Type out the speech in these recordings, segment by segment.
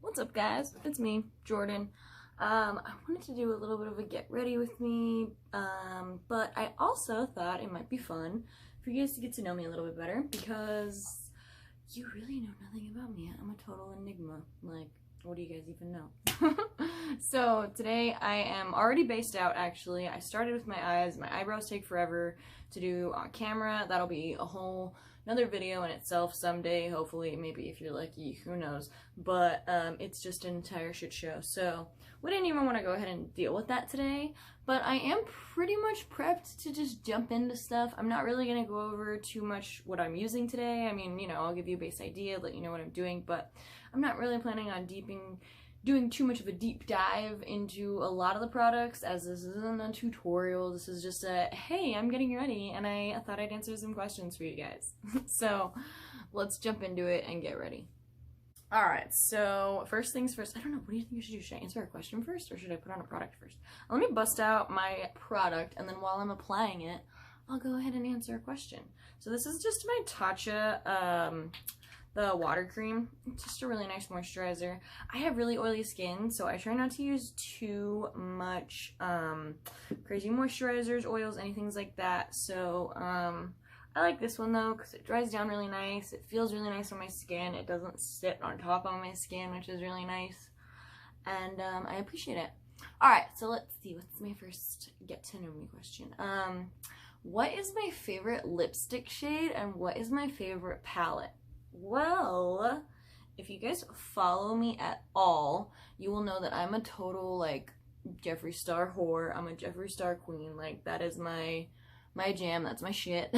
What's up, guys? It's me, Jordan. I wanted to do a little bit of a get ready with me, but I also thought it might be fun for you guys to get to know me a little bit better because you really know nothing about me. I'm a total enigma. Like, what do you guys even know? So today I am already based out, actually. I started with my eyes. My eyebrows take forever to do on camera. That'll be a whole another video in itself someday, hopefully, maybe if you're lucky, who knows. But it's just an entire shit show. So we didn't even want to go ahead and deal with that today. But I am pretty much prepped to just jump into stuff. I'm not really going to go over too much what I'm using today. I mean, you know, I'll give you a base idea, let you know what I'm doing, but I'm not really planning on doing too much of a deep dive into a lot of the products, as this isn't a tutorial. This is just a, hey, I'm getting ready, and I thought I'd answer some questions for you guys. So let's jump into it and get ready. Alright, so first things first, I don't know, what do you think you should do? Should I answer a question first, or should I put on a product first? Let me bust out my product, and then while I'm applying it, I'll go ahead and answer a question. So this is just my Tatcha, the water cream. It's just a really nice moisturizer. I have really oily skin, so I try not to use too much crazy moisturizers, oils, anything like that. So I like this one though because it dries down really nice. It feels really nice on my skin. It doesn't sit on top of my skin, which is really nice, and I appreciate it. All right, so let's see. What's my first get to know me question? What is my favorite lipstick shade and what is my favorite palette? Well, if you guys follow me at all, you will know that I'm a total, like, Jeffree Star whore. I'm a Jeffree Star queen. Like, that is my jam. That's my shit.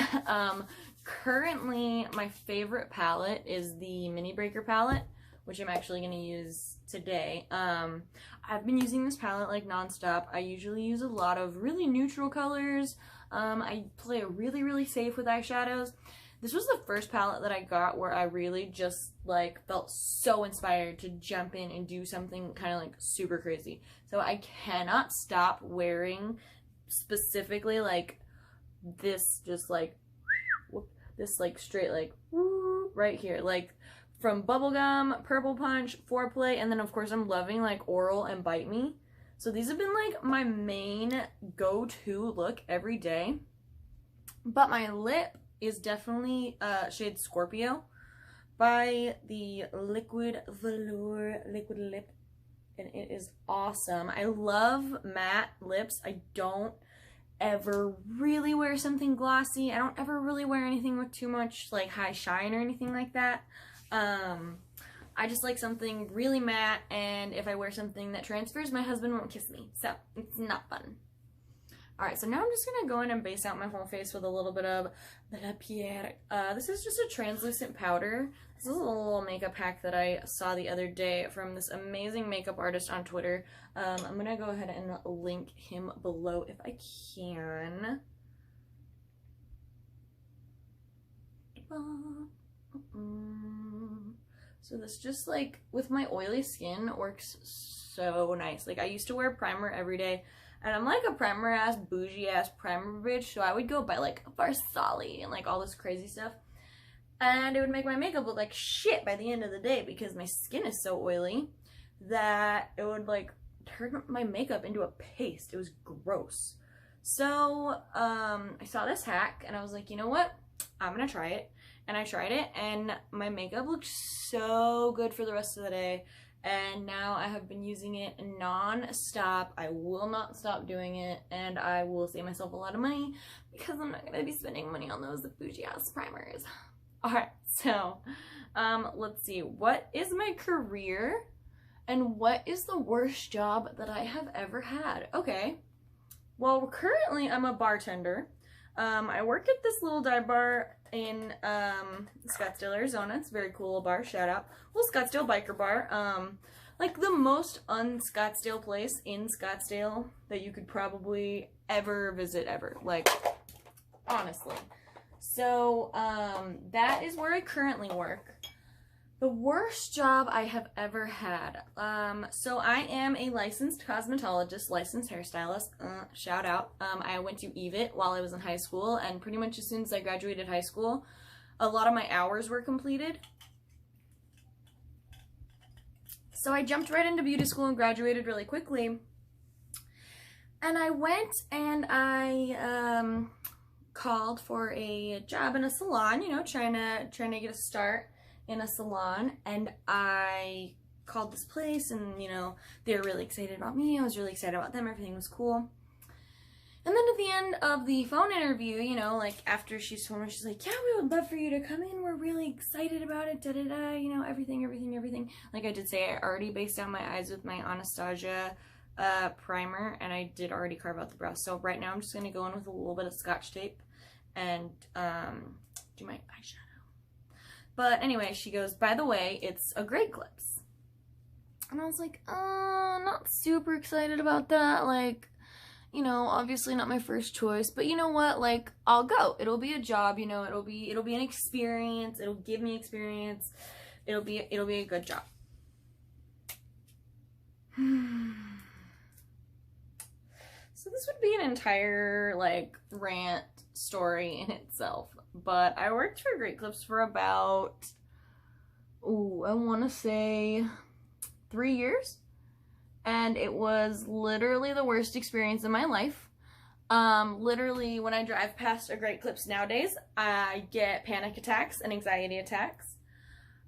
Currently, my favorite palette is the Mini Breaker palette, which I'm actually going to use today. I've been using this palette, like, nonstop. I usually use a lot of really neutral colors. I play really, really safe with eyeshadows. This was the first palette that I got where I really just, like, felt so inspired to jump in and do something kind of, like, super crazy. So I cannot stop wearing specifically, like, this just, like, this, like, straight, like, right here. Like, from Bubblegum, Purple Punch, Foreplay, and then, of course, I'm loving, like, Oral and Bite Me. So these have been, like, my main go-to look every day. But my lip is definitely shade Scorpio by the Liquid Velour Liquid Lip, and it is awesome. I love matte lips. I don't ever really wear something glossy. I don't ever really wear anything with too much, like, high shine or anything like that. I just like something really matte, and if I wear something that transfers, my husband won't kiss me, so it's not fun. Alright, so now I'm just going to go in and base out my whole face with a little bit of Bella Pierre. This is just a translucent powder. This is a little makeup hack that I saw the other day from this amazing makeup artist on Twitter. I'm going to go ahead and link him below if I can. So this just, like, with my oily skin, works so nice. Like, I used to wear primer every day. And I'm like a primer-ass, bougie-ass primer bitch, so I would go buy, like, Varsali and, like, all this crazy stuff. And it would make my makeup look like shit by the end of the day because my skin is so oily that it would, like, turn my makeup into a paste. It was gross. So, I saw this hack, and I was like, you know what? I'm gonna try it. And I tried it, and my makeup looked so good for the rest of the day. And now I have been using it non-stop. I will not stop doing it, and I will save myself a lot of money because I'm not going to be spending money on those bougie-ass primers. Alright, so let's see. What is my career, and what is the worst job that I have ever had? Okay, well, currently I'm a bartender. I work at this little dive bar in Scottsdale, Arizona. It's a very cool little bar, shout out. Well, Scottsdale Biker Bar. Like the most un-Scottsdale place in Scottsdale that you could probably ever visit ever. Like, honestly. So, that is where I currently work. The worst job I have ever had. So I am a licensed cosmetologist, licensed hairstylist, shout out. I went to EVIT while I was in high school, and pretty much as soon as I graduated high school, a lot of my hours were completed. So I jumped right into beauty school and graduated really quickly. And I went and I called for a job in a salon, you know, trying to get a start in a salon. And I called this place, and, you know, they were really excited about me. I was really excited about them. Everything was cool. And then at the end of the phone interview, you know, like after she told me, she's like, yeah, we would love for you to come in. We're really excited about it. Da da da. You know, everything. Like I did say, I already based down my eyes with my Anastasia primer, and I did already carve out the brows. So right now I'm just going to go in with a little bit of Scotch tape and do my eyeshadow. But anyway, she goes, by the way, it's a Great Clips. And I was like, not super excited about that. Like, you know, obviously not my first choice, but you know what? Like, I'll go. It'll be a job, you know, it'll be an experience. It'll give me experience. It'll be a good job. So this would be an entire, like, rant story in itself. But I worked for Great Clips for about, I want to say 3 years. And it was literally the worst experience in my life. Literally, when I drive past a Great Clips nowadays, I get panic attacks and anxiety attacks.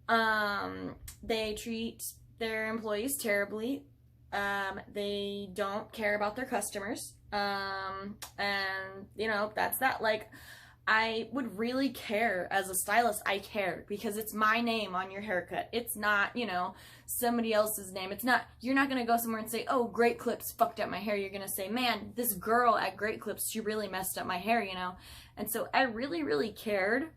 They treat their employees terribly. They don't care about their customers. And, you know, that's that. Like, I would really care as a stylist. I care because it's my name on your haircut. It's not, you know, somebody else's name. It's not, you're not going to go somewhere and say, oh, Great Clips fucked up my hair. You're going to say, man, this girl at Great Clips, she really messed up my hair, you know? And so I really, really cared.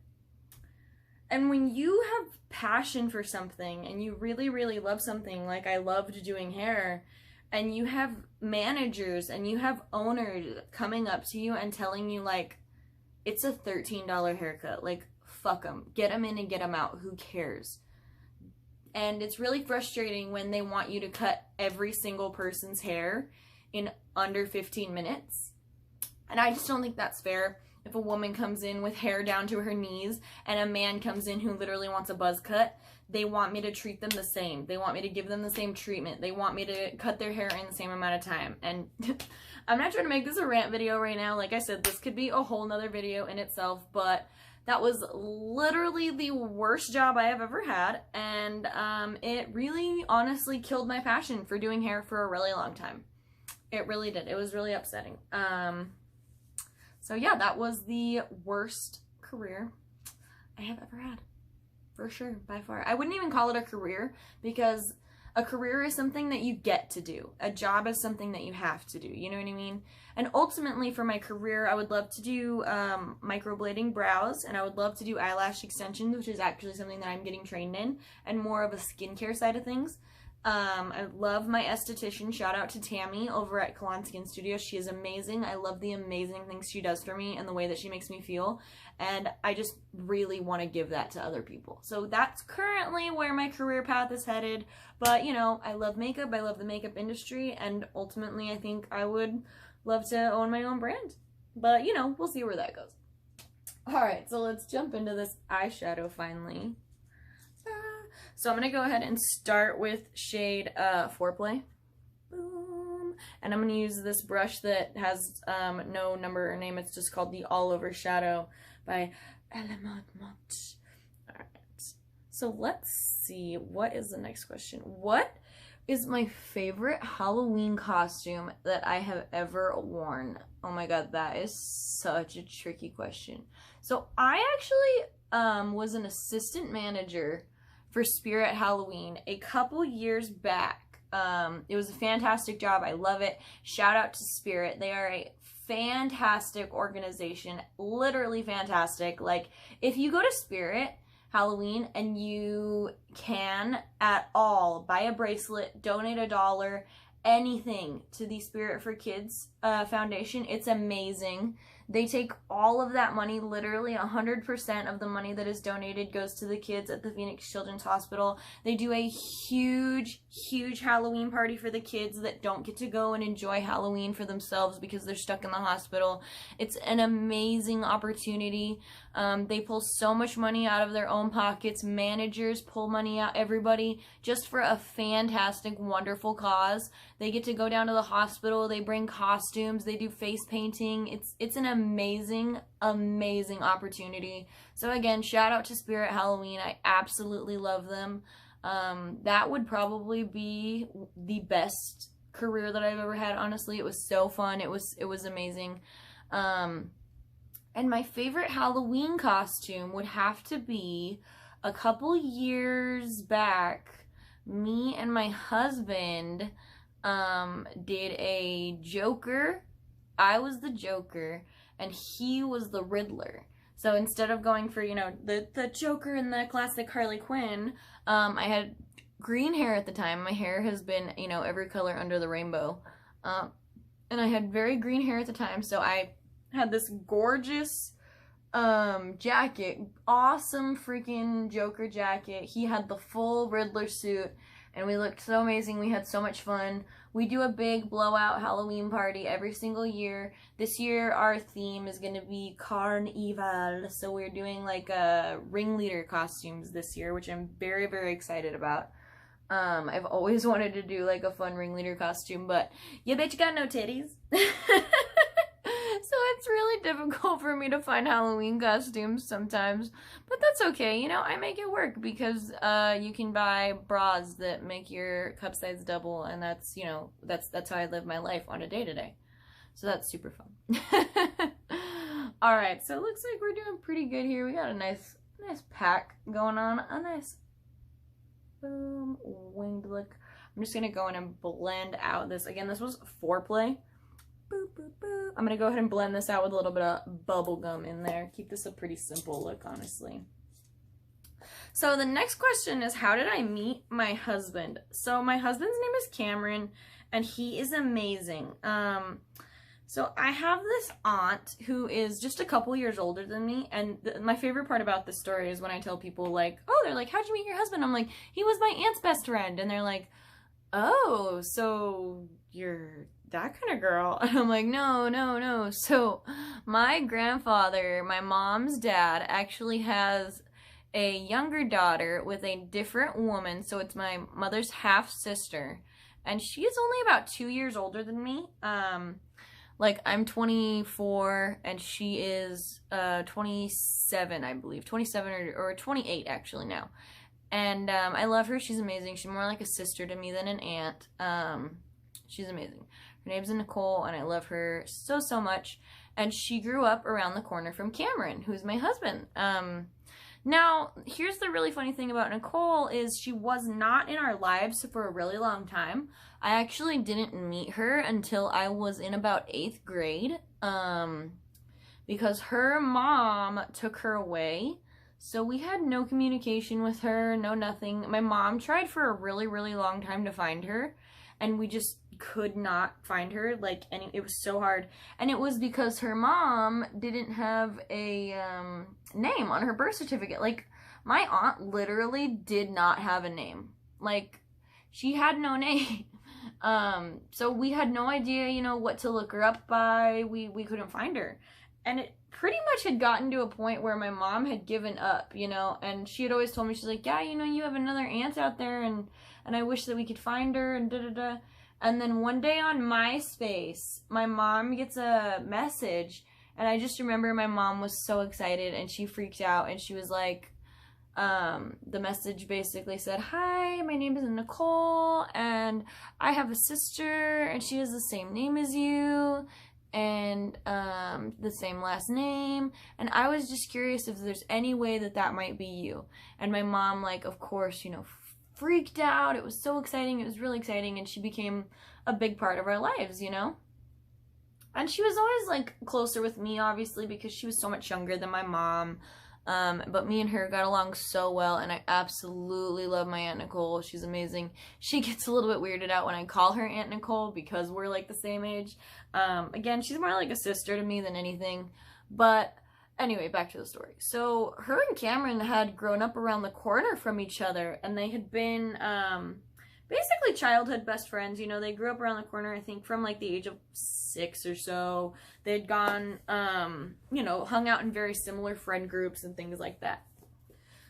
And when you have passion for something and you really, really love something, like I loved doing hair, and you have managers and you have owners coming up to you and telling you, like, it's a $13 haircut. Like, fuck them. Get them in and get them out. Who cares? And it's really frustrating when they want you to cut every single person's hair in under 15 minutes. And I just don't think that's fair. If a woman comes in with hair down to her knees and a man comes in who literally wants a buzz cut, they want me to treat them the same. They want me to give them the same treatment. They want me to cut their hair in the same amount of time. And I'm not trying to make this a rant video right now. Like I said, this could be a whole nother video in itself, but that was literally the worst job I have ever had. And it really honestly killed my passion for doing hair for a really long time. It really did. It was really upsetting. So yeah, that was the worst career I have ever had. For sure, by far. I wouldn't even call it a career, because a career is something that you get to do. A job is something that you have to do. You know what I mean? And ultimately, for my career, I would love to do microblading brows, and I would love to do eyelash extensions, which is actually something that I'm getting trained in, and more of a skincare side of things. I love my esthetician. Shout out to Tammy over at Kalan Skin Studio. She is amazing. I love the amazing things she does for me and the way that she makes me feel. And I just really want to give that to other people. So that's currently where my career path is headed. But, you know, I love makeup. I love the makeup industry. And ultimately, I think I would love to own my own brand. But, you know, we'll see where that goes. Alright, so let's jump into this eyeshadow finally. So I'm going to go ahead and start with shade Foreplay. Boom. And I'm going to use this brush that has no number or name. It's just called the All Over Shadow by Element. Alright. So let's see. What is the next question? What is my favorite Halloween costume that I have ever worn? Oh my god, that is such a tricky question. So I actually was an assistant manager for Spirit Halloween a couple years back. It was a fantastic job. I love it. Shout out to Spirit. They are a fantastic organization. Literally fantastic. Like, if you go to Spirit Halloween and you can at all buy a bracelet, donate $1, anything to the Spirit for Kids Foundation, it's amazing. They take all of that money, literally 100% of the money that is donated goes to the kids at the Phoenix Children's Hospital. They do a huge, huge Halloween party for the kids that don't get to go and enjoy Halloween for themselves because they're stuck in the hospital. It's an amazing opportunity. They pull so much money out of their own pockets. Managers pull money out, everybody, just for a fantastic, wonderful cause. They get to go down to the hospital. They bring costumes. They do face painting. It's an amazing, amazing opportunity. So again, shout out to Spirit Halloween. I absolutely love them. That would probably be the best career that I've ever had. Honestly, it was so fun. It was amazing. And my favorite Halloween costume would have to be a couple years back. Me and my husband did a Joker. I was the Joker and he was the Riddler. So instead of going for, you know, the Joker and the classic Harley Quinn, I had green hair at the time. My hair has been, you know, every color under the rainbow. And I had very green hair at the time, so I had this gorgeous jacket. Awesome freaking Joker jacket. He had the full Riddler suit, and we looked so amazing. We had so much fun. We do a big blowout Halloween party every single year. This year our theme is going to be Carnival. So we're doing like ringleader costumes this year, which I'm very, very excited about. I've always wanted to do like a fun ringleader costume, but you bet you got no titties. So it's really difficult for me to find Halloween costumes sometimes, but that's okay. You know, I make it work because you can buy bras that make your cup size double, and that's, you know, that's how I live my life on a day-to-day. So that's super fun. All right, so it looks like we're doing pretty good here. We got a nice pack going on, a nice winged look. I'm just gonna go in and blend out this. Again, this was foreplay. Boop, boop, boop. I'm gonna go ahead and blend this out with a little bit of bubble gum in there. Keep this a pretty simple look, honestly. So the next question is, how did I meet my husband? So my husband's name is Cameron, and he is amazing. So I have this aunt who is just a couple years older than me, and my favorite part about this story is when I tell people, like, oh, they're like, how'd you meet your husband? I'm like, he was my aunt's best friend, and they're like, oh, so you're that kind of girl. And I'm like, no. So my grandfather, my mom's dad, actually has a younger daughter with a different woman. So it's my mother's half sister, and she's only about 2 years older than me. Like, I'm 24 and she is 27, I believe, 27 or 28 actually now. And I love her. She's amazing. She's more like a sister to me than an aunt. She's amazing. Her name's Nicole, and I love her so, so much. And she grew up around the corner from Cameron, who's my husband. Now, here's the really funny thing about Nicole is she was not in our lives for a really long time. I actually didn't meet her until I was in about 8th grade, because her mom took her away. So we had no communication with her, no nothing. My mom tried for a really, really long time to find her, and we just could not find her. Like, it was so hard. And it was because her mom didn't have a name on her birth certificate. Like, my aunt literally did not have a name. Like, she had no name. So we had no idea, you know, what to look her up by. We couldn't find her. And it pretty much had gotten to a point where my mom had given up, you know, and she had always told me, she's like, yeah, you know, you have another aunt out there, and I wish that we could find her, and da-da-da. And then one day on MySpace, my mom gets a message, and I just remember my mom was so excited, and she freaked out, and she was like, the message basically said, hi, my name is Nicole, and I have a sister, and she has the same name as you, and the same last name, and I was just curious if there's any way that that might be you. And my mom, like, of course, you know, freaked out. It was so exciting. It was really exciting, and she became a big part of our lives, you know? And she was always, like, closer with me, obviously, because she was so much younger than my mom. But me and her got along so well, and I absolutely love my Aunt Nicole. She's amazing. She gets a little bit weirded out when I call her Aunt Nicole because we're, like, the same age. Again, she's more like a sister to me than anything. But anyway, back to the story. So her and Cameron had grown up around the corner from each other, and they had been basically childhood best friends. You know, they grew up around the corner, I think, from like the age of 6 or so. They'd gone, you know, hung out in very similar friend groups and things like that.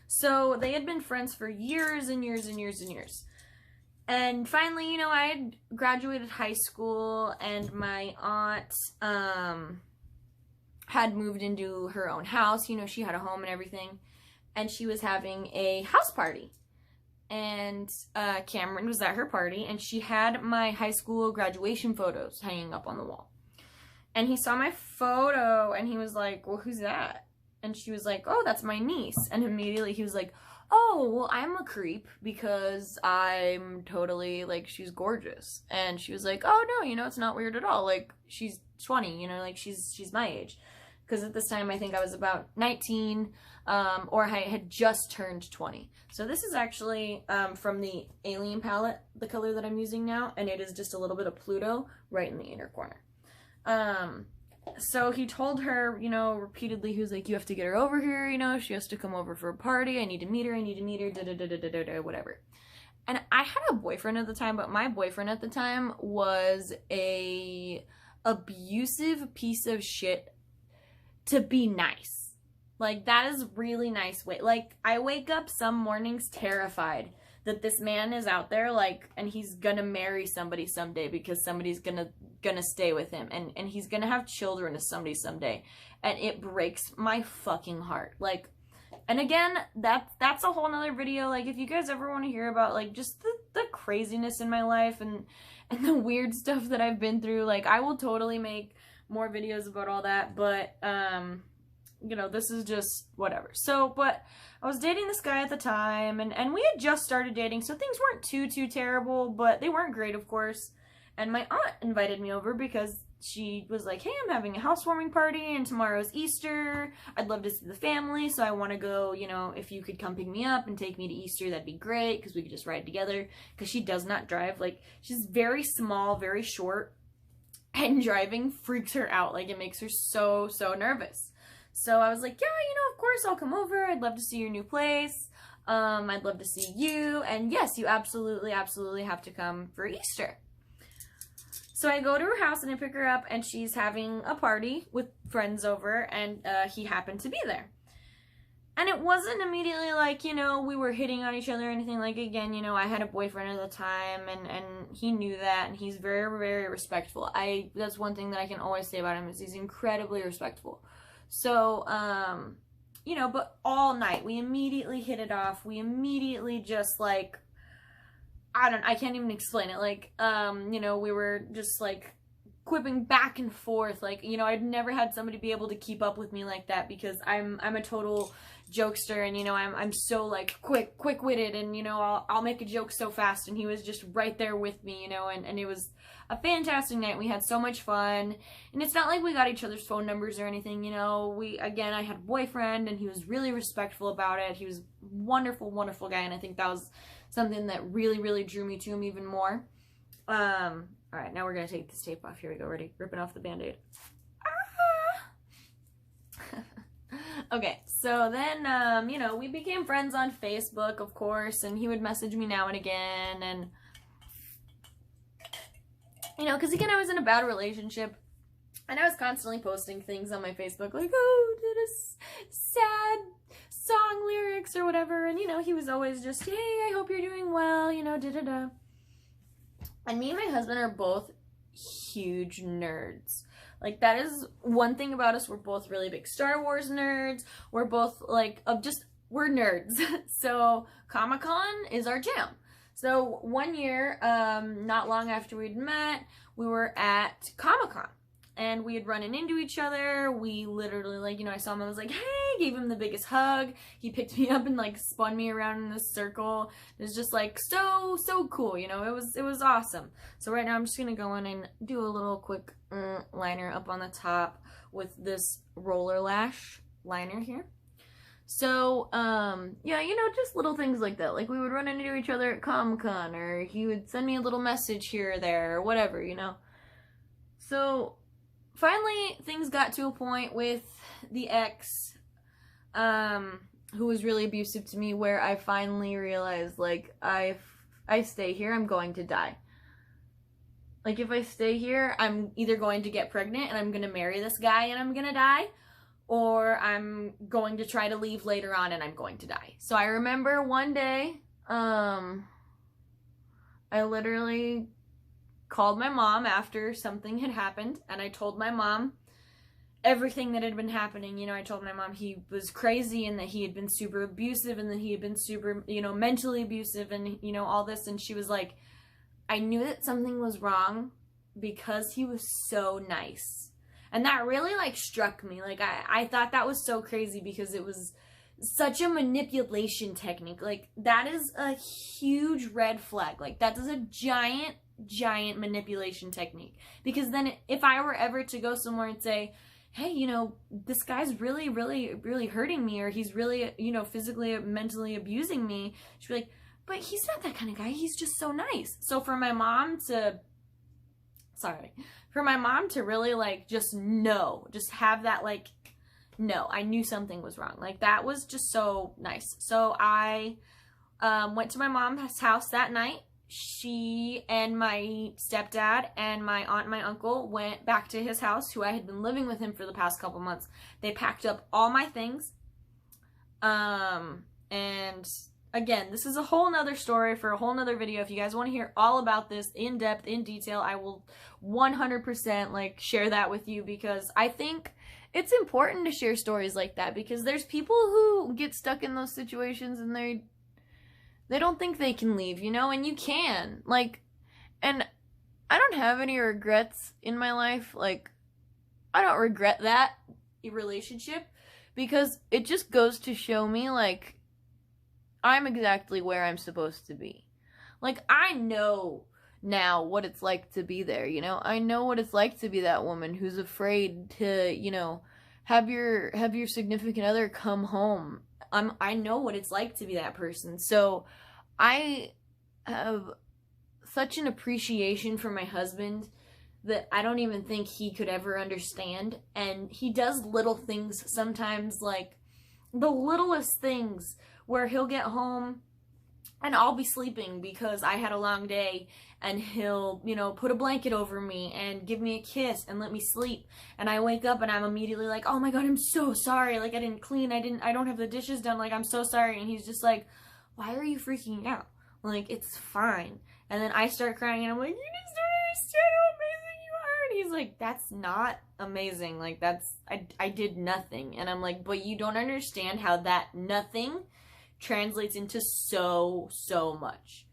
So they had been friends for years and years and years and years. And finally, you know, I had graduated high school, and my aunt had moved into her own house. You know, she had a home and everything. And she was having a house party. And Cameron was at her party, and she had my high school graduation photos hanging up on the wall. And he saw my photo, and he was like, well, who's that? And she was like, oh, that's my niece. And immediately he was like, oh, well, I'm a creep because I'm totally, like, she's gorgeous. And she was like, oh, no, you know, it's not weird at all. Like, she's 20, you know, like, she's my age. Because at this time, I think I was about 19, or I had just turned 20. So this is actually from the Alien palette, the color that I'm using now, and it is just a little bit of Pluto right in the inner corner. So he told her, you know, repeatedly, he was like, you have to get her over here, you know, she has to come over for a party, I need to meet her, da-da-da-da-da-da-da, whatever. And I had a boyfriend at the time, but my boyfriend at the time was a abusive piece of shit to be nice. Like, that is really nice way. Like, I wake up some mornings terrified that this man is out there, like, and he's gonna marry somebody someday because somebody's gonna stay with him, and he's gonna have children with somebody someday, and it breaks my fucking heart. Like, and again, that's a whole nother video. Like, if you guys ever want to hear about, like, just the craziness in my life and the weird stuff that I've been through, like, I will totally make more videos about all that, but you know, this is just whatever. So, but I was dating this guy at the time, and we had just started dating, so things weren't too terrible, but they weren't great, of course. And my aunt invited me over because she was like, hey, I'm having a housewarming party, and tomorrow's Easter. I'd love to see the family, so I want to go, you know, if you could come pick me up and take me to Easter, that'd be great, because we could just ride together, because she does not drive. Like, she's very small, very short, and driving freaks her out. Like, it makes her so nervous. So I was like, yeah, you know, of course, I'll come over. I'd love to see your new place. I'd love to see you. And yes, you absolutely have to come for Easter. So I go to her house and I pick her up, and she's having a party with friends over, and he happened to be there. And it wasn't immediately like, you know, we were hitting on each other or anything. Like, again, you know, I had a boyfriend at the time, and he knew that, and he's very respectful. That's one thing that I can always say about him, is he's incredibly respectful. So, you know, but all night, we immediately hit it off. We immediately just, like, I can't even explain it. Like, you know, we were just, like, quipping back and forth. Like, you know, I'd never had somebody be able to keep up with me like that, because I'm a total jokester, and, you know, I'm so, like, quick-witted, and, you know, I'll make a joke so fast, and he was just right there with me, you know, and it was a fantastic night. We had so much fun, and it's not like we got each other's phone numbers or anything, you know. Again, I had a boyfriend, and he was really respectful about it. He was a wonderful guy, and I think that was something that really drew me to him even more. Alright, now we're gonna take this tape off. Here we go, ready? Ripping off the band-aid. Okay, so then, you know, we became friends on Facebook, of course, and he would message me now and again, and, you know, because, again, I was in a bad relationship, and I was constantly posting things on my Facebook, like, oh, did a sad song lyrics or whatever, and, you know, he was always just, hey, I hope you're doing well, you know, da-da-da. And me and my husband are both huge nerds. Like, that is one thing about us. We're both really big Star Wars nerds. We're both, like, we're nerds. So, Comic-Con is our jam. So, one year, not long after we'd met, we were at Comic-Con. And we had run into each other. We literally, like, you know, I saw him, I was like, hey, gave him the biggest hug. He picked me up and, like, spun me around in this circle. It was just, like, so cool, you know, it was awesome. So right now I'm just gonna go in and do a little quick liner up on the top with this roller lash liner here. So, yeah, you know, just little things like that. Like, we would run into each other at Comic-Con, or he would send me a little message here or there, or whatever, you know. So, finally, things got to a point with the ex, who was really abusive to me, where I finally realized, like, I I stay here, I'm going to die. Like, if I stay here, I'm either going to get pregnant and I'm going to marry this guy and I'm going to die, or I'm going to try to leave later on and I'm going to die. So I remember one day, I literally called my mom after something had happened, and I told my mom everything that had been happening. You know, I told my mom he was crazy and that he had been super abusive and that he had been super, you know, mentally abusive and, you know, all this. And she was like, I knew that something was wrong because he was so nice. And that really, like, struck me. Like, I thought that was so crazy because it was such a manipulation technique. Like, that is a huge red flag. Like, that is a giant manipulation technique. Because then if I were ever to go somewhere and say, hey, you know, this guy's really hurting me, or he's really, you know, physically, mentally abusing me, she'd be like, but he's not that kind of guy. He's just so nice. So for my mom to really, like, just know, just have that, like, no, I knew something was wrong. Like, that was just so nice. So I went to my mom's house that night. She and my stepdad and my aunt and my uncle went back to his house, who I had been living with him for the past couple months. They packed up all my things. And again, this is a whole nother story for a whole nother video. If you guys want to hear all about this in depth, in detail, I will 100% like share that with you, because I think it's important to share stories like that, because there's people who get stuck in those situations and they don't think they can leave, you know, and you can. Like, and I don't have any regrets in my life. Like, I don't regret that relationship, because it just goes to show me, like, I'm exactly where I'm supposed to be. Like, I know now what it's like to be there, you know? I know what it's like to be that woman who's afraid to, you know, have your significant other come home. I know what it's like to be that person. So I have such an appreciation for my husband that I don't even think he could ever understand. And he does little things sometimes, like the littlest things, where he'll get home and I'll be sleeping because I had a long day, and he'll, you know, put a blanket over me and give me a kiss and let me sleep. And I wake up and I'm immediately like, oh my God, I'm so sorry. Like, I didn't clean. I don't have the dishes done. Like, I'm so sorry. And he's just like, why are you freaking out? Like, it's fine. And then I start crying and I'm like, you just don't understand how amazing you are. And he's like, that's not amazing. Like, I did nothing. And I'm like, but you don't understand how that nothing translates into so much.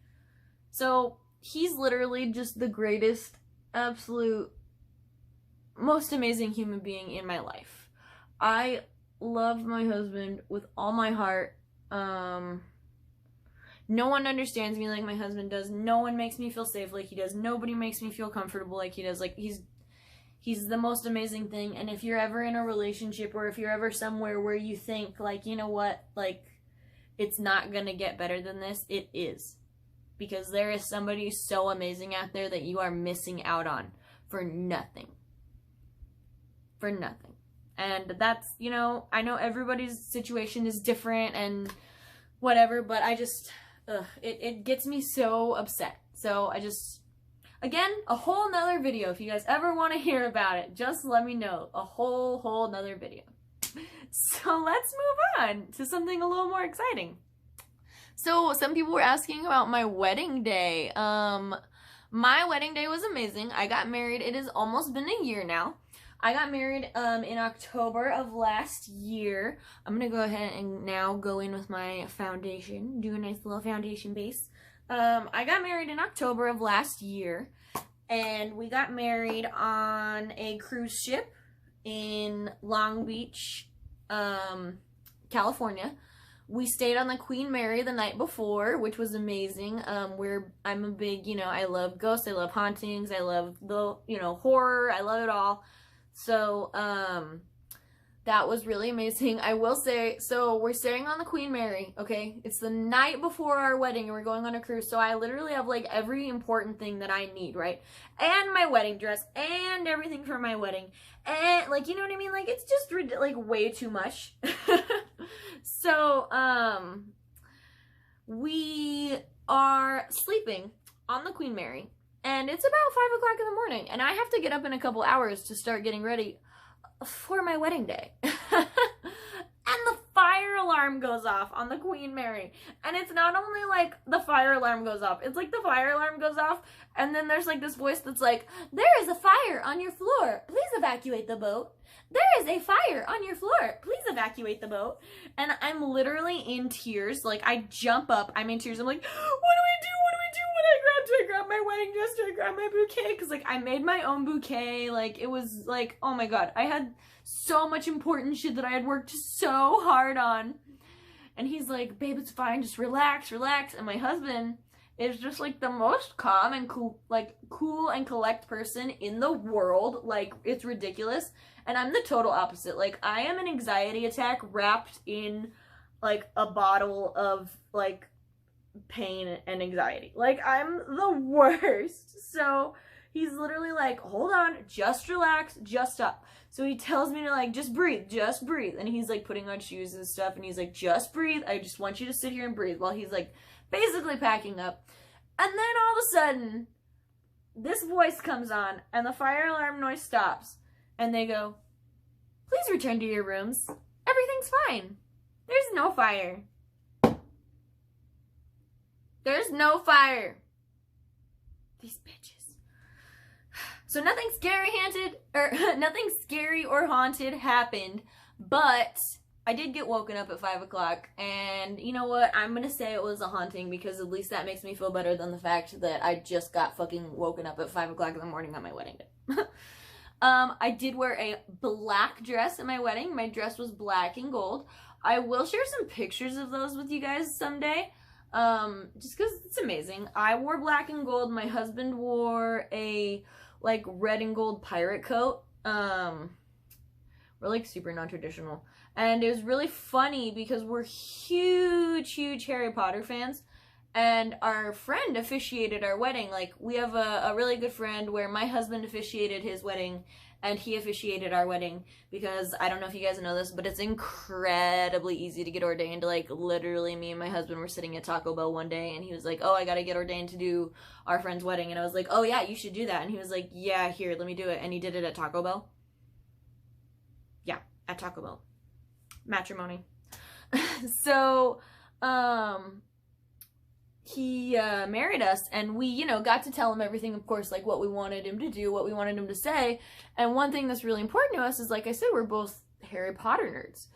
So he's literally just the greatest, absolute, most amazing human being in my life. I love my husband with all my heart. No one understands me like my husband does. No one makes me feel safe like he does. Nobody makes me feel comfortable like he does. Like, he's the most amazing thing. And if you're ever in a relationship, or if you're ever somewhere where you think, like, you know what, like, it's not gonna get better than this, it is. Because there is somebody so amazing out there that you are missing out on for nothing. For nothing. And that's, you know, I know everybody's situation is different and whatever, but I just, it gets me so upset. So I just, again, a whole nother video. If you guys ever want to hear about it, just let me know. A whole nother video. So let's move on to something a little more exciting. So some people were asking about my wedding day. My wedding day was amazing. I got married. It has almost been a year now. I got married in October of last year. I'm going to go ahead and now go in with my foundation, do a nice little foundation base. I got married in October of last year, and we got married on a cruise ship in Long Beach, California. We stayed on the Queen Mary the night before, which was amazing. I'm a big, you know, I love ghosts, I love hauntings, I love the, you know, horror, I love it all. So, that was really amazing. I will say, so we're staying on the Queen Mary, okay? It's the night before our wedding and we're going on a cruise, so I literally have, like, every important thing that I need, right? And my wedding dress, and everything for my wedding, and, like, you know what I mean? Like, it's just, like, way too much. So, we are sleeping on the Queen Mary, and it's about 5 o'clock in the morning, and I have to get up in a couple hours to start getting ready for my wedding day. And the fire alarm goes off on the Queen Mary. And it's not only like the fire alarm goes off, it's like the fire alarm goes off, and then there's like this voice that's like, there is a fire on your floor. Please evacuate the boat. There is a fire on your floor. Please evacuate the boat. And I'm literally in tears. Like, I jump up. I'm in tears. I'm like, what do I do? What do I do? Do I grab my wedding dress? Do I grab my bouquet? Because, like, I made my own bouquet. Like, it was, like, oh, my God. I had so much important shit that I had worked so hard on. And he's like, babe, it's fine. Just relax, relax. And my husband is just, like, the most calm and cool and collect person in the world. Like, it's ridiculous. And I'm the total opposite. Like, I am an anxiety attack wrapped in, like, a bottle of, like, pain and anxiety. Like, I'm the worst. So he's literally like, hold on, just relax, just stop. So he tells me to, like, just breathe. And he's, like, putting on shoes and stuff, and he's like, just breathe. I just want you to sit here and breathe, while he's, like, basically packing up. And then all of a sudden, this voice comes on, and the fire alarm noise stops. And they go, please return to your rooms. Everything's fine. There's no fire. There's no fire. These bitches. So nothing scary or haunted happened, but I did get woken up at 5 o'clock, and you know what? I'm gonna say it was a haunting, because at least that makes me feel better than the fact that I just got fucking woken up at 5 o'clock in the morning on my wedding day. I did wear a black dress at my wedding. My dress was black and gold. I will share some pictures of those with you guys someday. Just because it's amazing. I wore black and gold. My husband wore a, like, red and gold pirate coat. We're, like, super non-traditional. And it was really funny because we're huge Harry Potter fans. And our friend officiated our wedding. Like, we have a really good friend where my husband officiated his wedding, and he officiated our wedding, because I don't know if you guys know this, but it's incredibly easy to get ordained. Like, literally, me and my husband were sitting at Taco Bell one day, and he was like, oh, I gotta get ordained to do our friend's wedding. And I was like, oh, yeah, you should do that. And he was like, yeah, here, let me do it. And he did it at Taco Bell. Yeah, at Taco Bell. Matrimony. So, he married us, and we, you know, got to tell him everything, of course, like what we wanted him to do, what we wanted him to say. And one thing that's really important to us is, like I said, we're both Harry Potter nerds.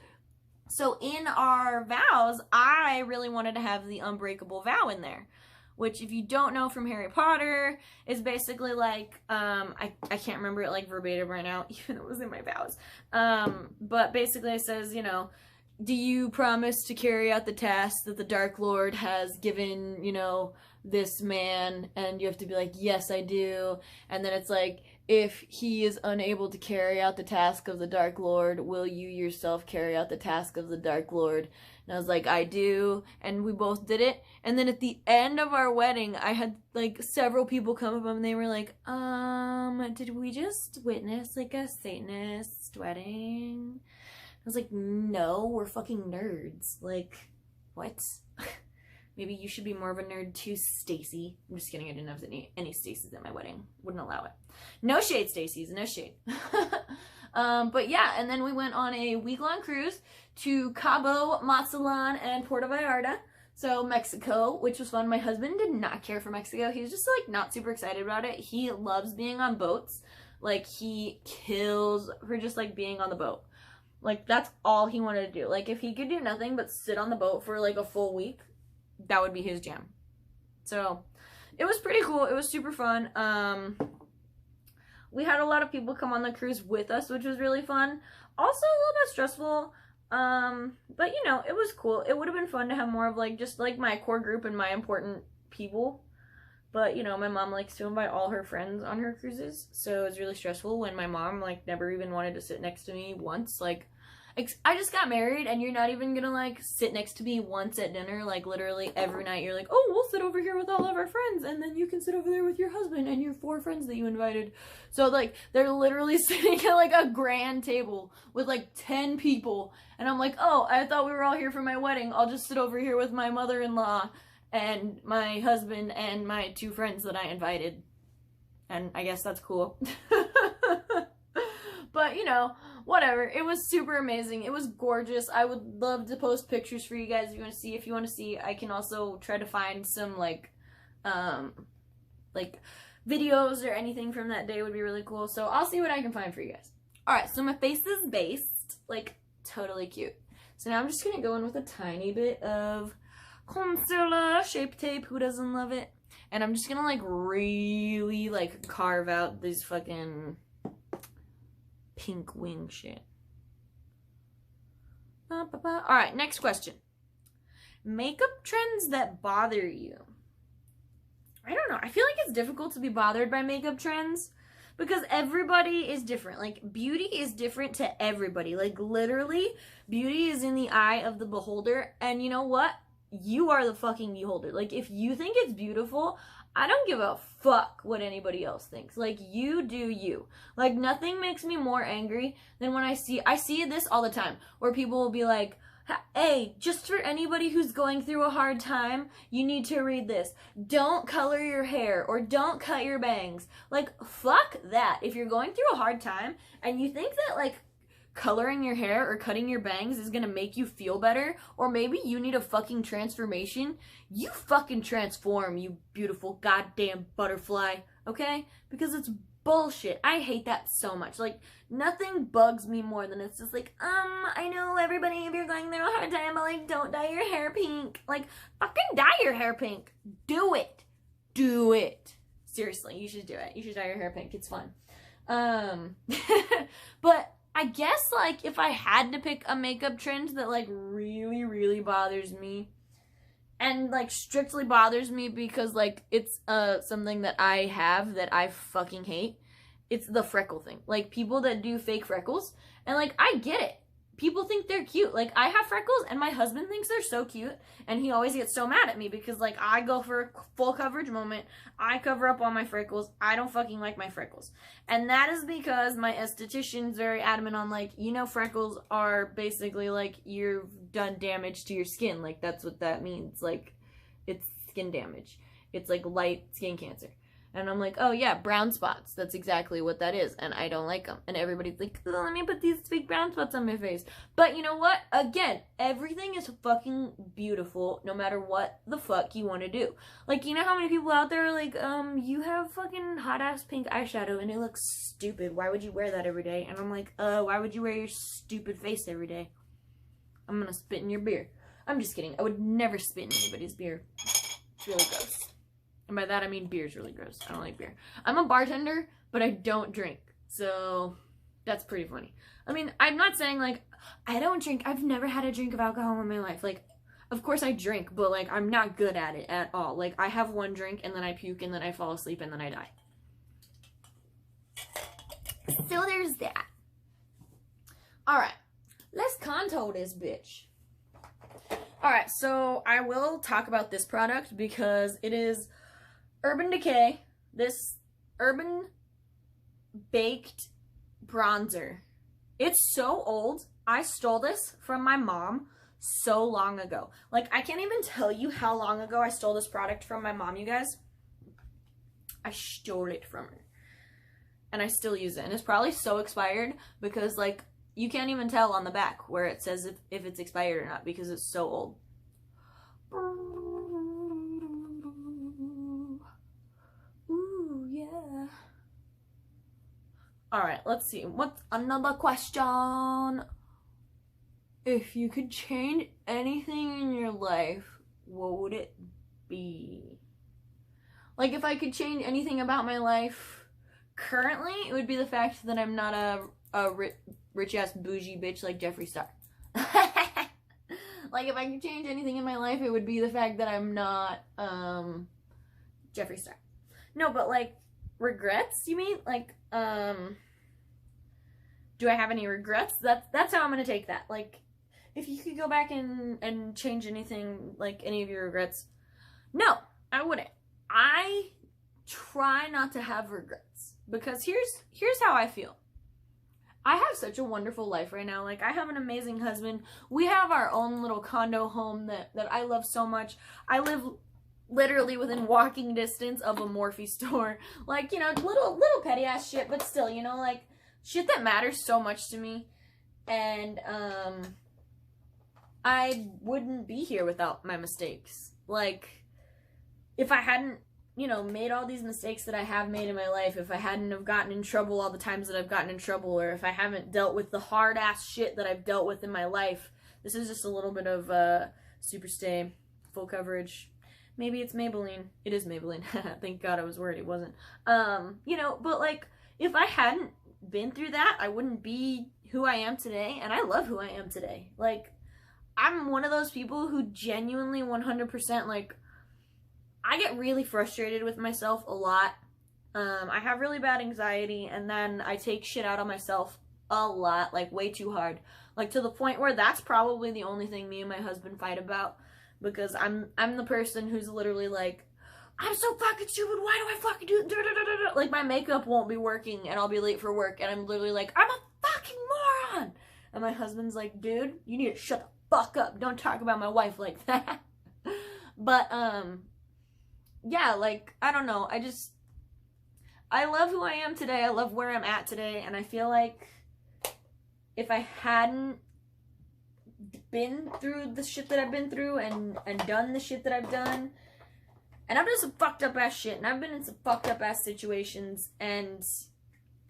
So in our vows, I really wanted to have the unbreakable vow in there, which, if you don't know from Harry Potter, is basically like, I can't remember it like verbatim right now, even though it was in my vows. But basically it says, you know, do you promise to carry out the task that the Dark Lord has given, you know, this man? And you have to be like, yes, I do. And then it's like, if he is unable to carry out the task of the Dark Lord, will you yourself carry out the task of the Dark Lord? And I was like, I do. And we both did it. And then at the end of our wedding, I had, like, several people come up and they were like, did we just witness, like, a Satanist wedding? I was like, no, we're fucking nerds. Like, what? Maybe you should be more of a nerd too, Stacy. I'm just kidding, I didn't have any Stacys at my wedding. Wouldn't allow it. No shade, Stacys, no shade. But yeah, and then we went on a week-long cruise to Cabo, Mazatlan, and Puerto Vallarta. So Mexico, which was fun. My husband did not care for Mexico. He was just, like, not super excited about it. He loves being on boats. Like, he kills for just, like, being on the boat. Like, that's all he wanted to do. Like, if he could do nothing but sit on the boat for, like, a full week, that would be his jam. So, it was pretty cool. It was super fun. We had a lot of people come on the cruise with us, which was really fun. Also, a little bit stressful. But, you know, it was cool. It would have been fun to have more of, like, just, like, my core group and my important people. But, you know, my mom likes to invite all her friends on her cruises, so it's really stressful when my mom, like, never even wanted to sit next to me once. Like, I just got married, and you're not even gonna, like, sit next to me once at dinner. Like, literally every night you're like, oh, we'll sit over here with all of our friends, and then you can sit over there with your husband and your 4 friends that you invited. So, like, they're literally sitting at, like, a grand table with, like, 10 people, and I'm like, oh, I thought we were all here for my wedding. I'll just sit over here with my mother-in-law and my husband and my 2 friends that I invited. And I guess that's cool. But, you know, whatever. It was super amazing. It was gorgeous. I would love to post pictures for you guys if you want to see. If you want to see, I can also try to find some, like videos or anything from that day would be really cool. So I'll see what I can find for you guys. Alright, so my face is based. Like, totally cute. So now I'm just going to go in with a tiny bit of concealer, Shape Tape. Who doesn't love it? And I'm just going to, like, really, like, carve out these fucking pink wing shit. Alright, next question. Makeup trends that bother you. I don't know. I feel like it's difficult to be bothered by makeup trends because everybody is different. Like, beauty is different to everybody. Like, literally, beauty is in the eye of the beholder. And you know what? You are the fucking beholder. Like, if you think it's beautiful, I don't give a fuck what anybody else thinks. Like, you do you. Like, nothing makes me more angry than when I see this all the time, where people will be like, hey, just for anybody who's going through a hard time, you need to read this. Don't color your hair or don't cut your bangs. Like, fuck that. If you're going through a hard time and you think that, like, coloring your hair or cutting your bangs is gonna make you feel better, or maybe you need a fucking transformation, you fucking transform, you beautiful goddamn butterfly, okay? Because it's bullshit. I hate that so much. Like, nothing bugs me more than it's just like, I know everybody, if you're going through a hard time, but, like, don't dye your hair pink. Like, fucking dye your hair pink. Do it. Do it. Seriously, you should do it. You should dye your hair pink. It's fun. But I guess, like, if I had to pick a makeup trend that, like, really, really bothers me, and, like, strictly bothers me because, like, it's something that I have that I fucking hate, it's the freckle thing. Like, people that do fake freckles, and, like, I get it. People think they're cute. Like, I have freckles, and my husband thinks they're so cute, and he always gets so mad at me because, like, I go for a full coverage moment. I cover up all my freckles. I don't fucking like my freckles. And that is because my esthetician's very adamant on, like, you know, freckles are basically, like, you've done damage to your skin. Like, that's what that means. Like, it's skin damage. It's, like, light skin cancer. And I'm like, oh yeah, brown spots. That's exactly what that is. And I don't like them. And everybody's like, oh, let me put these fake brown spots on my face. But you know what? Again, everything is fucking beautiful no matter what the fuck you want to do. Like, you know how many people out there are like, you have fucking hot ass pink eyeshadow and it looks stupid. Why would you wear that every day? And I'm like, why would you wear your stupid face every day? I'm gonna spit in your beer. I'm just kidding. I would never spit in anybody's beer. It's really gross. And by that, I mean beer's really gross. I don't like beer. I'm a bartender, but I don't drink. So, that's pretty funny. I mean, I'm not saying, like, I don't drink. I've never had a drink of alcohol in my life. Like, of course I drink, but, like, I'm not good at it at all. Like, I have one drink, and then I puke, and then I fall asleep, and then I die. So, there's that. Alright. Let's contour this bitch. Alright, so I will talk about this product because it is Urban Decay, this Urban Baked Bronzer. It's so old. I stole this from my mom so long ago. Like, I can't even tell you how long ago I stole this product from my mom, you guys. I stole it from her. And I still use it. And it's probably so expired because, like, you can't even tell on the back where it says if it's expired or not because it's so old. Ooh, yeah. Alright, let's see. What's another question? If you could change anything in your life, what would it be? Like, if I could change anything about my life currently, it would be the fact that I'm not a rich-ass bougie bitch like Jeffree Star. Like, if I could change anything in my life, it would be the fact that I'm not, Jeffree Star. No, but, like, regrets, you mean? Like, do I have any regrets? That's how I'm gonna take that. Like, if you could go back and change anything, like, any of your regrets. No, I wouldn't. I try not to have regrets. Because here's how I feel. I have such a wonderful life right now. Like, I have an amazing husband. We have our own little condo home that I love so much. I live literally within walking distance of a Morphe store. Like, you know, little petty ass shit, but still, you know, like, shit that matters so much to me. And, I wouldn't be here without my mistakes. Like, if I hadn't, you know, made all these mistakes that I have made in my life, if I hadn't have gotten in trouble all the times that I've gotten in trouble, or if I haven't dealt with the hard-ass shit that I've dealt with in my life, this is just a little bit of, Superstay, full coverage. Maybe it's Maybelline. It is Maybelline. Thank God I was worried it wasn't. You know, but, like, if I hadn't been through that, I wouldn't be who I am today, and I love who I am today. Like, I'm one of those people who genuinely 100%, like, I get really frustrated with myself a lot. I have really bad anxiety, and then I take shit out on myself a lot, like, way too hard. Like, to the point where that's probably the only thing me and my husband fight about, because I'm the person who's literally like, I'm so fucking stupid, why do I fucking do it? Like, my makeup won't be working, and I'll be late for work, and I'm literally like, I'm a fucking moron! And my husband's like, dude, you need to shut the fuck up, don't talk about my wife like that. But, yeah, like, I don't know, I love who I am today, I love where I'm at today, and I feel like if I hadn't been through the shit that I've been through and done the shit that I've done, and I've done some fucked up ass shit, and I've been in some fucked up ass situations, and,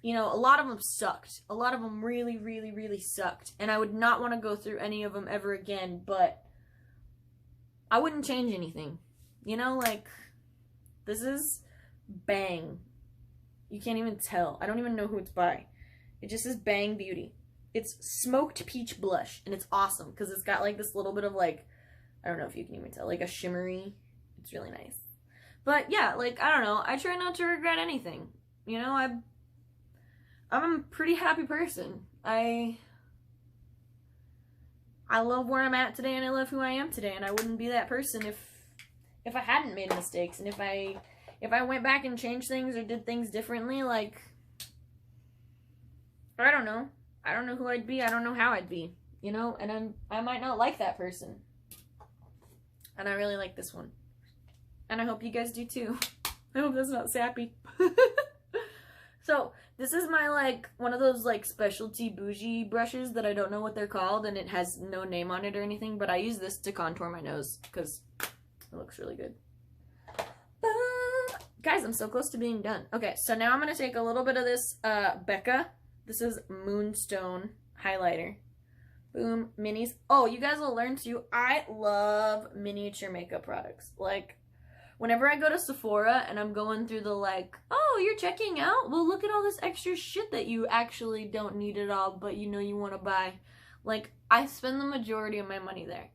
you know, a lot of them sucked. A lot of them really, really, really sucked, and I would not want to go through any of them ever again, but I wouldn't change anything. You know, like, this is Bang. You can't even tell. I don't even know who it's by. It just says Bang Beauty. It's smoked peach blush, and it's awesome, because it's got, like, this little bit of, like, I don't know if you can even tell, like, a shimmery, it's really nice. But, yeah, like, I don't know, I try not to regret anything, you know, I'm a pretty happy person. I love where I'm at today, and I love who I am today, and I wouldn't be that person if I hadn't made mistakes, and if I went back and changed things or did things differently, like, I don't know. I don't know who I'd be. I don't know how I'd be, you know? And I might not like that person. And I really like this one. And I hope you guys do too. I hope that's not sappy. So, this is my, like, one of those, like, specialty bougie brushes that I don't know what they're called, and it has no name on it or anything, but I use this to contour my nose, because it looks really good. Guys, I'm so close to being done. Okay, so now I'm going to take a little bit of this Becca. This is Moonstone highlighter. Boom, minis. Oh, you guys will learn too, I love miniature makeup products. Like, whenever I go to Sephora and I'm going through the, like, oh, you're checking out? Well, look at all this extra shit that you actually don't need at all, but you know you want to buy. Like, I spend the majority of my money there.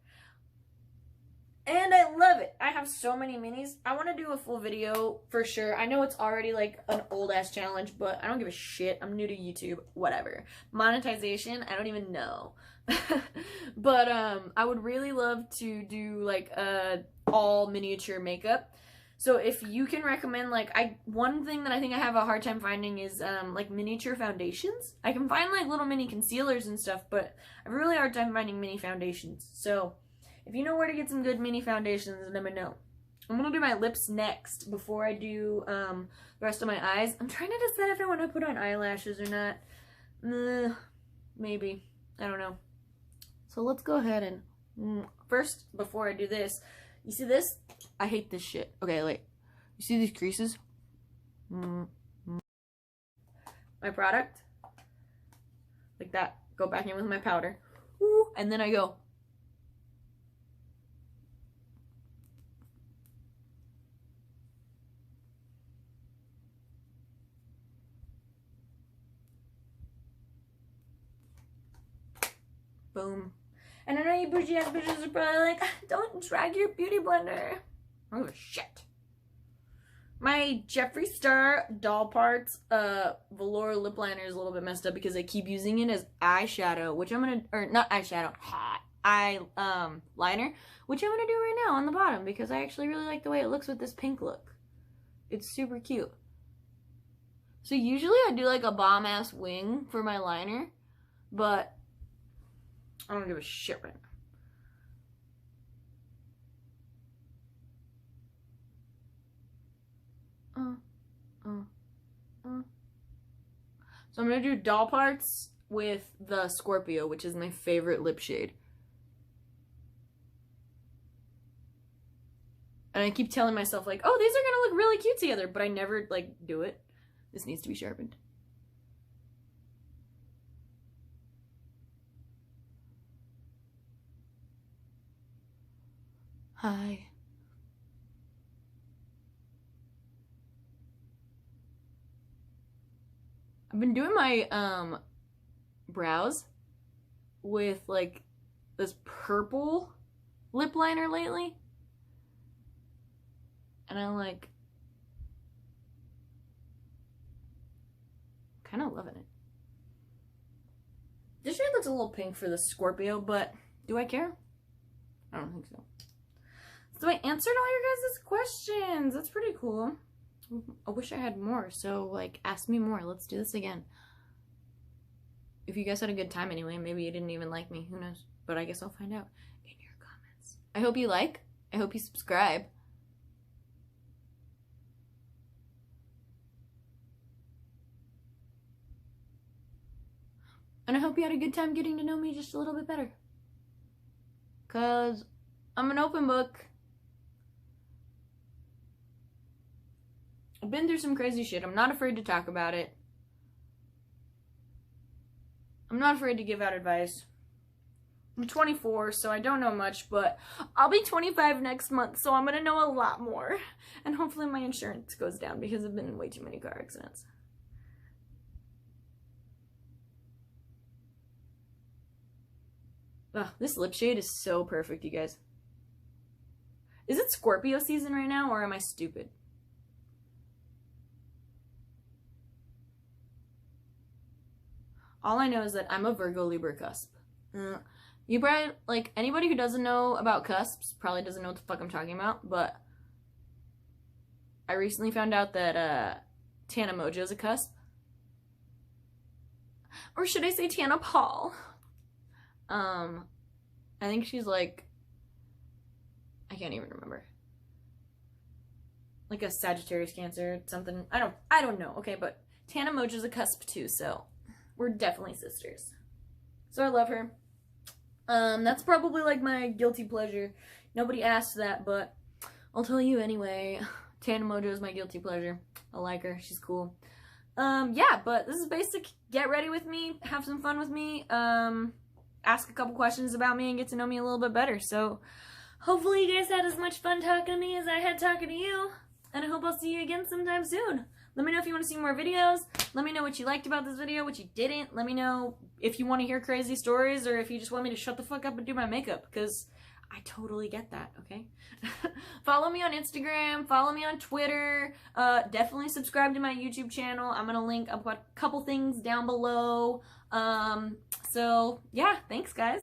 And I love it. I have so many minis. I want to do a full video for sure. I know it's already like an old ass challenge, but I don't give a shit. I'm new to YouTube. Whatever. Monetization, I don't even know. But I would really love to do like all miniature makeup. So if you can recommend, like, one thing that I think I have a hard time finding is like miniature foundations. I can find like little mini concealers and stuff, but I have a really hard time finding mini foundations. So if you know where to get some good mini foundations, let me know. I'm going to do my lips next before I do the rest of my eyes. I'm trying to decide if I want to put on eyelashes or not. Maybe. I don't know. So let's go ahead and... first, before I do this, you see this? I hate this shit. Okay, wait. You see these creases? My product. Like that. Go back in with my powder. And then I go... boom. And I know you bougie ass bitches are probably like, don't drag your beauty blender. I don't give a shit. My Jeffree Star Doll Parts Velour lip liner is a little bit messed up because I keep using it as eyeshadow, which I'm gonna, or not eyeshadow, liner, which I'm gonna do right now on the bottom because I actually really like the way it looks with this pink look. It's super cute. So usually I do like a bomb ass wing for my liner, but I don't give a shit right now. So I'm going to do doll parts with the Scorpio, which is my favorite lip shade. And I keep telling myself, like, oh, these are going to look really cute together, but I never, like, do it. This needs to be sharpened. Hi. I've been doing my, brows with, like, this purple lip liner lately. And I'm, like, kind of loving it. This shade looks a little pink for the Scorpio, but do I care? I don't think so. So I answered all your guys' questions. That's pretty cool. I wish I had more, so, like, ask me more. Let's do this again. If you guys had a good time anyway, maybe you didn't even like me. Who knows? But I guess I'll find out in your comments. I hope you like. I hope you subscribe. And I hope you had a good time getting to know me just a little bit better. Because I'm an open book. I've been through some crazy shit. I'm not afraid to talk about it. I'm not afraid to give out advice. I'm 24, so I don't know much, but I'll be 25 next month, so I'm going to know a lot more. And hopefully my insurance goes down because I've been in way too many car accidents. Ugh, this lip shade is so perfect, you guys. Is it Scorpio season right now, or am I stupid? All I know is that I'm a Virgo Libra cusp. You probably, like, anybody who doesn't know about cusps probably doesn't know what the fuck I'm talking about, but I recently found out that Tana Mojo is a cusp. Or should I say Tana Paul? I think she's like, I can't even remember. Like a Sagittarius Cancer, something. I don't know, okay, but Tana Mojo's a cusp too, so we're definitely sisters. So I love her. That's probably like my guilty pleasure. Nobody asked that, but I'll tell you anyway. Tana Mojo is my guilty pleasure. I like her. She's cool. Yeah, but this is basic. Get ready with me. Have some fun with me. Ask a couple questions about me and get to know me a little bit better. So hopefully you guys had as much fun talking to me as I had talking to you. And I hope I'll see you again sometime soon. Let me know if you want to see more videos. Let me know what you liked about this video, what you didn't. Let me know if you want to hear crazy stories or if you just want me to shut the fuck up and do my makeup, because I totally get that, okay? Follow me on Instagram. Follow me on Twitter. Definitely subscribe to my YouTube channel. I'm going to link a couple things down below. So, yeah, thanks, guys.